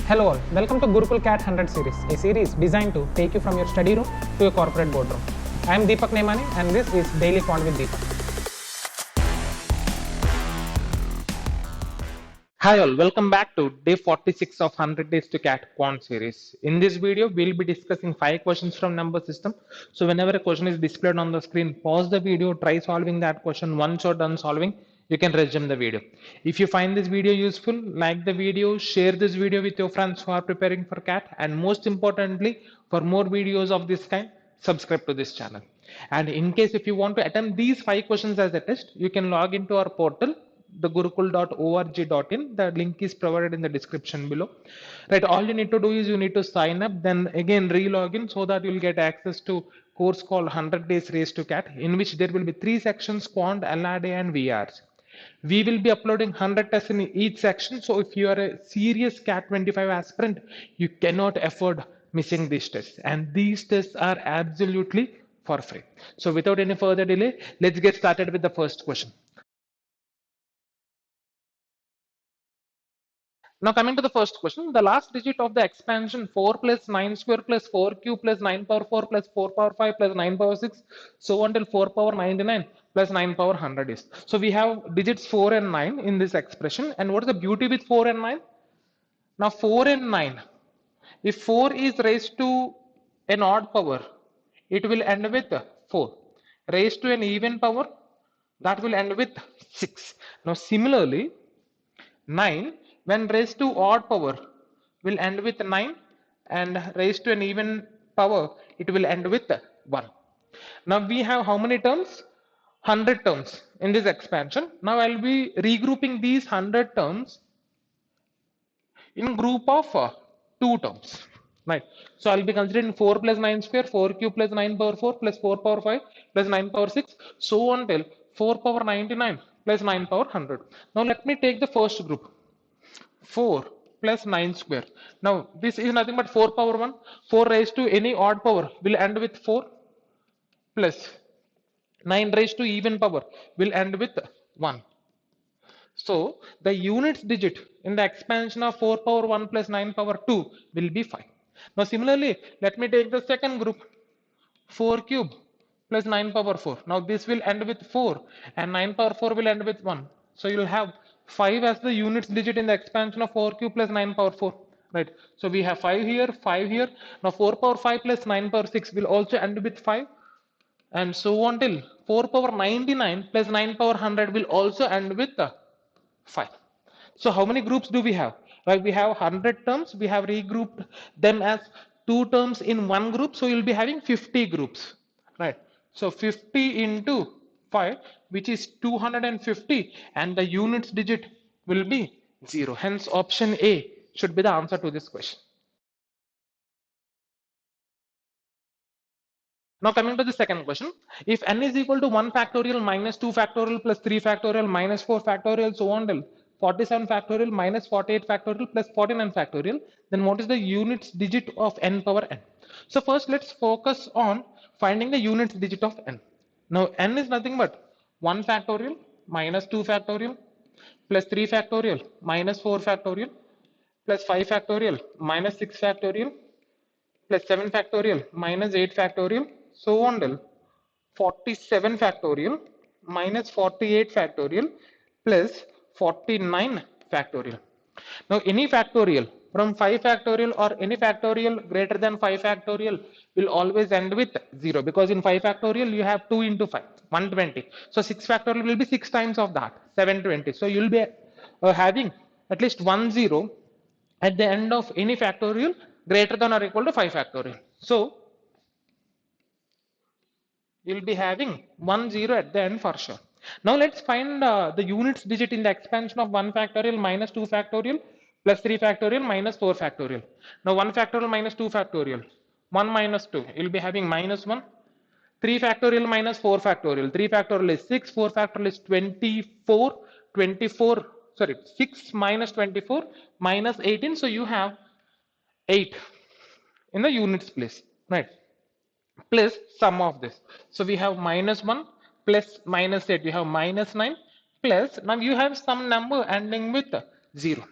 Hello all, welcome to Gurukul CAT 100 series, a series designed to take you from your study room to your corporate boardroom. I am Deepak Nemani and this is Daily Quant with Deepak. Hi all, welcome back to day 46 of 100 days to CAT Quant series. In this video, we'll be discussing 5 questions from number system. So whenever a question is displayed on the screen, pause the video, try solving that question. Once you're done solving, you can resume the video. If you find this video useful, like the video, share this video with your friends who are preparing for CAT, and most importantly, for more videos of this kind, subscribe to this channel. And in case if you want to attempt these 5 questions as a test, you can log into our portal, the gurukul.org.in. The link is provided in the description below. Right, all you need to do is you need to sign up, then again re-log in, so that you'll get access to course called 100 days race to CAT, in which there will be 3 sections: Quant, LRDI and VARC. We will be uploading 100 tests in each section, so if you are a serious CAT 25 aspirant, you cannot afford missing these tests, and these tests are absolutely for free. So without any further delay, let's get started with the first question. Now coming to the first question, the last digit of the expansion 4 plus 9 square plus 4 cube plus 9 power 4 plus 4 power 5 plus 9 power 6, so on till 4 power 99 plus 9 power 100 is. So we have digits 4 and 9 in this expression. And what is the beauty with 4 and 9? Now 4 and 9, if 4 is raised to an odd power, it will end with 4. Raised to an even power, that will end with 6. Now similarly, 9 when raised to odd power will end with 9, and raised to an even power it will end with 1. Now we have how many terms? 100 terms in this expansion. Now I'll be regrouping these 100 terms in group of 2 terms. Right. So I'll be considering 4 plus 9 square, 4 cube plus 9 power 4 plus 4 power 5 plus 9 power 6, so on till 4 power 99 plus 9 power 100. Now let me take the first group, 4 plus 9 square. Now this is nothing but 4 power 1. 4 raised to any odd power will end with 4, plus 9 raised to even power will end with 1. So the units digit in the expansion of 4 power 1 plus 9 power 2 will be 5. Now similarly, let me take the second group, 4 cube plus 9 power 4. Now this will end with 4 and 9 power 4 will end with 1. So you will have 5 as the units digit in the expansion of 4 cube plus 9 power 4. Right. So we have 5 here, 5 here. Now 4 power 5 plus 9 power 6 will also end with 5. And so on till 4 power 99 plus 9 power 100 will also end with 5. So how many groups do we have? Right, we have 100 terms. We have regrouped them as 2 terms in one group. So you'll be having 50 groups. Right. So 50 into 5, which is 250, and the units digit will be 0. Hence option A should be the answer to this question. Now coming to the second question, if n is equal to 1 factorial minus 2 factorial plus 3 factorial minus 4 factorial, so on till 47 factorial minus 48 factorial plus 49 factorial, then what is the units digit of n power n? So first let's focus on finding the units digit of n. Now n is nothing but 1 factorial minus 2 factorial plus 3 factorial minus 4 factorial plus 5 factorial minus 6 factorial plus 7 factorial minus 8 factorial, so on till 47 factorial minus 48 factorial plus 49 factorial. Now any factorial from 5 factorial or any factorial greater than 5 factorial will always end with 0, because in 5 factorial you have 2 into 5, 120. So 6 factorial will be 6 times of that, 720. So you'll be having at least 1 0 at the end of any factorial greater than or equal to 5 factorial. So you'll be having 1 0 at the end for sure. Now let's find the units digit in the expansion of 1 factorial minus 2 factorial plus 3 factorial minus 4 factorial. Now 1 factorial minus 2 factorial, 1 minus 2, you'll be having minus 1. 3 factorial minus 4 factorial, 3 factorial is 6, 4 factorial is 24, 6 minus 24 minus 18, so you have 8 in the units place, right? Plus sum of this. So we have minus 1 plus minus 8, we have minus 9 plus, now you have some number ending with 0.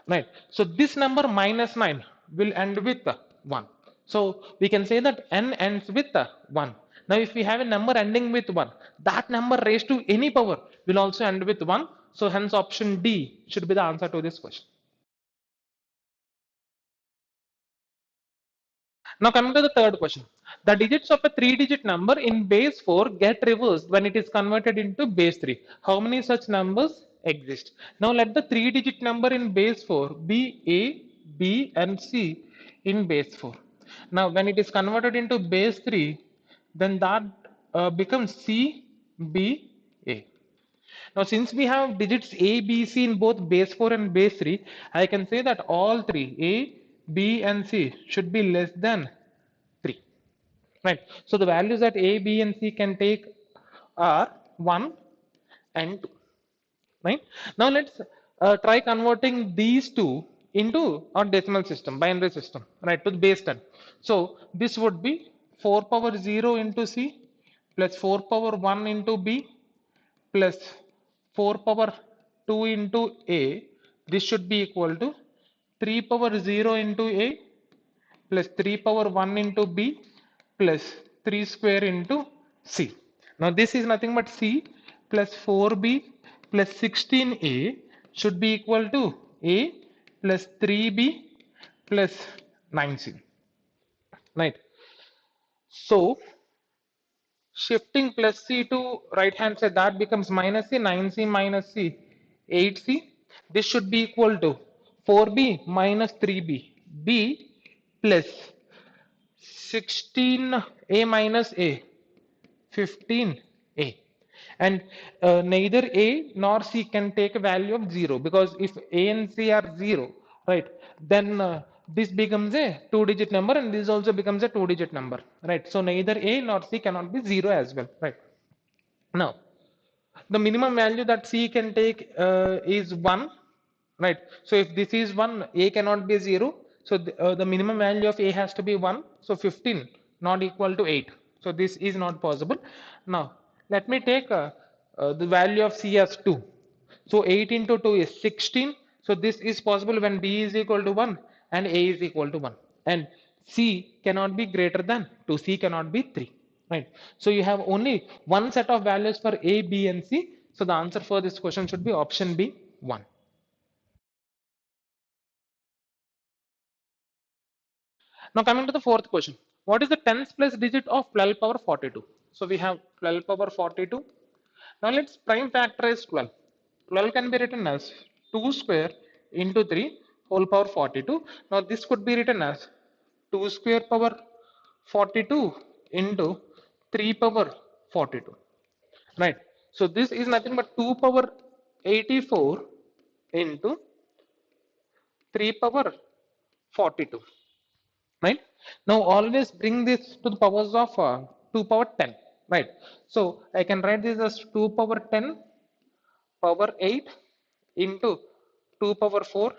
right? So this number minus 9 will end with 1. So we can say that n ends with 1. Now if we have a number ending with 1, that number raised to any power will also end with 1. So hence option D should be the answer to this question. Now coming to the third question. The digits of a 3-digit number in base 4 get reversed when it is converted into base 3. How many such numbers exist? Now let the 3-digit number in base 4 be A, B and C in base 4. Now when it is converted into base 3, then that becomes C, B, A. Now since we have digits A, B, C in both base 4 and base 3, I can say that all three A, B and C should be less than 3. Right. So the values that A, B and C can take are 1 and 2. Right. Now let's try converting these two into our decimal system, binary system, right, to the base 10. So this would be 4 power 0 into C plus 4 power 1 into B plus 4 power 2 into A. This should be equal to 3 power 0 into A plus 3 power 1 into B plus 3 square into C. Now this is nothing but C plus 4B plus 16A should be equal to A plus 3B plus 9C. Right. So shifting plus C to right hand side, that becomes minus C, 9C minus C, 8C. This should be equal to 4B minus 3B, B plus 16A minus A, 15A. And neither A nor C can take a value of 0, because if A and C are 0, right, then this becomes a 2-digit number and this also becomes a 2-digit number, right? So neither A nor C cannot be 0 as well, right? Now the minimum value that C can take is 1, right? So if this is 1, A cannot be 0. So the minimum value of A has to be 1. So 15 not equal to 8. So this is not possible. Now let me take the value of C as 2. So 8 into 2 is 16. So this is possible when B is equal to 1 and A is equal to 1. And C cannot be greater than 2. C cannot be 3. Right. So you have only one set of values for A, B and C. So the answer for this question should be option B, 1. Now coming to the fourth question. What is the tens place digit of 12 power 42? So we have 12 power 42. Now let's prime factorize 12. 12 can be written as 2 square into 3 whole power 42. Now this could be written as 2 square power 42 into 3 power 42. Right. So this is nothing but 2 power 84 into 3 power 42. Right. Now always bring this to the powers of 2 power 10. Right. So I can write this as 2 power 10 power 8 into 2 power 4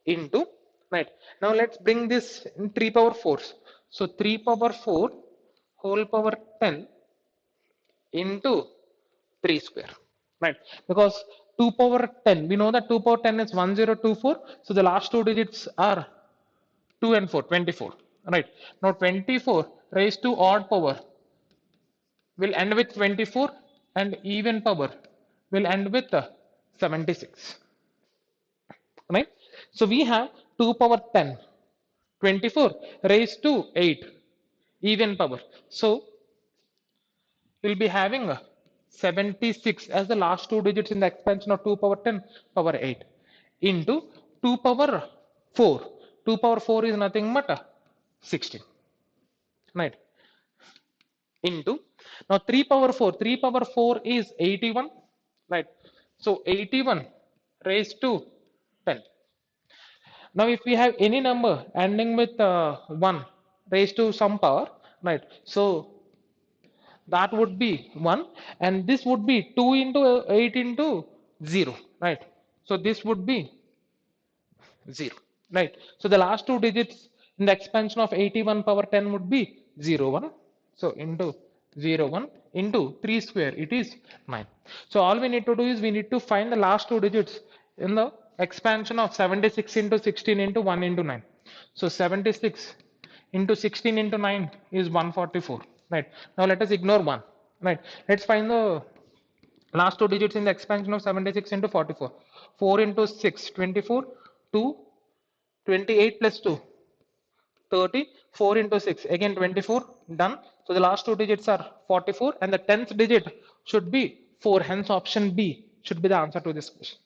into, right. Now let's bring this in 3 power 4. So 3 power 4 whole power 10 into 3 square, right? Because 2 power 10, we know that 2 power 10 is 1024. So the last two digits are 2 and 4, 24, right? Now 24 raised to odd power will end with 24 and even power will end with 76, right? So we have 2 power 10, 24 raised to 8 even power. So we'll be having 76 as the last two digits in the expansion of 2 power 10 power 8 into 2 power 4. 2 power 4 is nothing but 16, right? Into, now 3 power 4. 3 power 4 is 81, right? So 81 raised to 10. Now if we have any number ending with 1 raised to some power, right? So that would be 1 and this would be 2 into 8 into 0, right? So this would be 0, right? So the last two digits in the expansion of 81 power 10 would be 0, 1. So into 0, 1 into 3 square, it is 9. So all we need to do is we need to find the last two digits in the expansion of 76 into 16 into 1 into 9. So 76 into 16 into 9 is 144, right? Now let us ignore 1, right? Let's find the last two digits in the expansion of 76 into 44. 4 into 6, 24, 2, 28 plus 2, 30, 4 into 6, again 24, done. So the last two digits are 44 and the 10th digit should be 4, hence option B should be the answer to this question.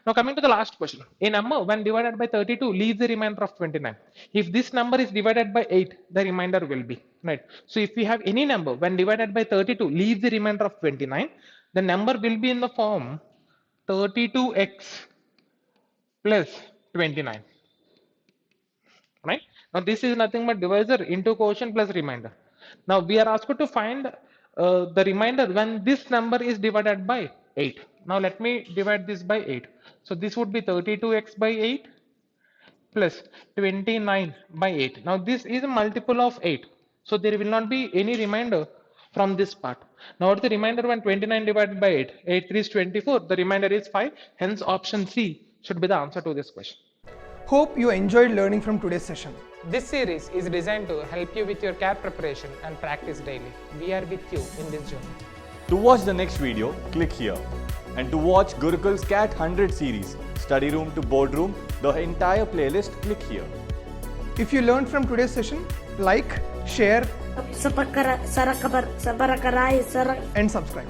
Now coming to the last question, a number when divided by 32 leaves the remainder of 29. If this number is divided by 8, the remainder will be, right? So if we have any number when divided by 32 leaves the remainder of 29, the number will be in the form 32x plus 29, right? Now this is nothing but divisor into quotient plus remainder. Now we are asked to find the remainder when this number is divided by 8. Now let me divide this by 8. So this would be 32x by 8 plus 29 by 8. Now this is a multiple of 8. So there will not be any remainder from this part. Now what is the remainder when 29 divided by 8? 8 3 is 24. The remainder is 5. Hence option C should be the answer to this question. Hope you enjoyed learning from today's session. This series is designed to help you with your CAT preparation and practice daily. We are with you in this journey. To watch the next video, click here. And to watch Gurukul's CAT 100 series, study room to boardroom, the entire playlist, click here. If you learned from today's session, like, share Sa pagkara, sa kabar, sa barakaraay, sa and subscribe.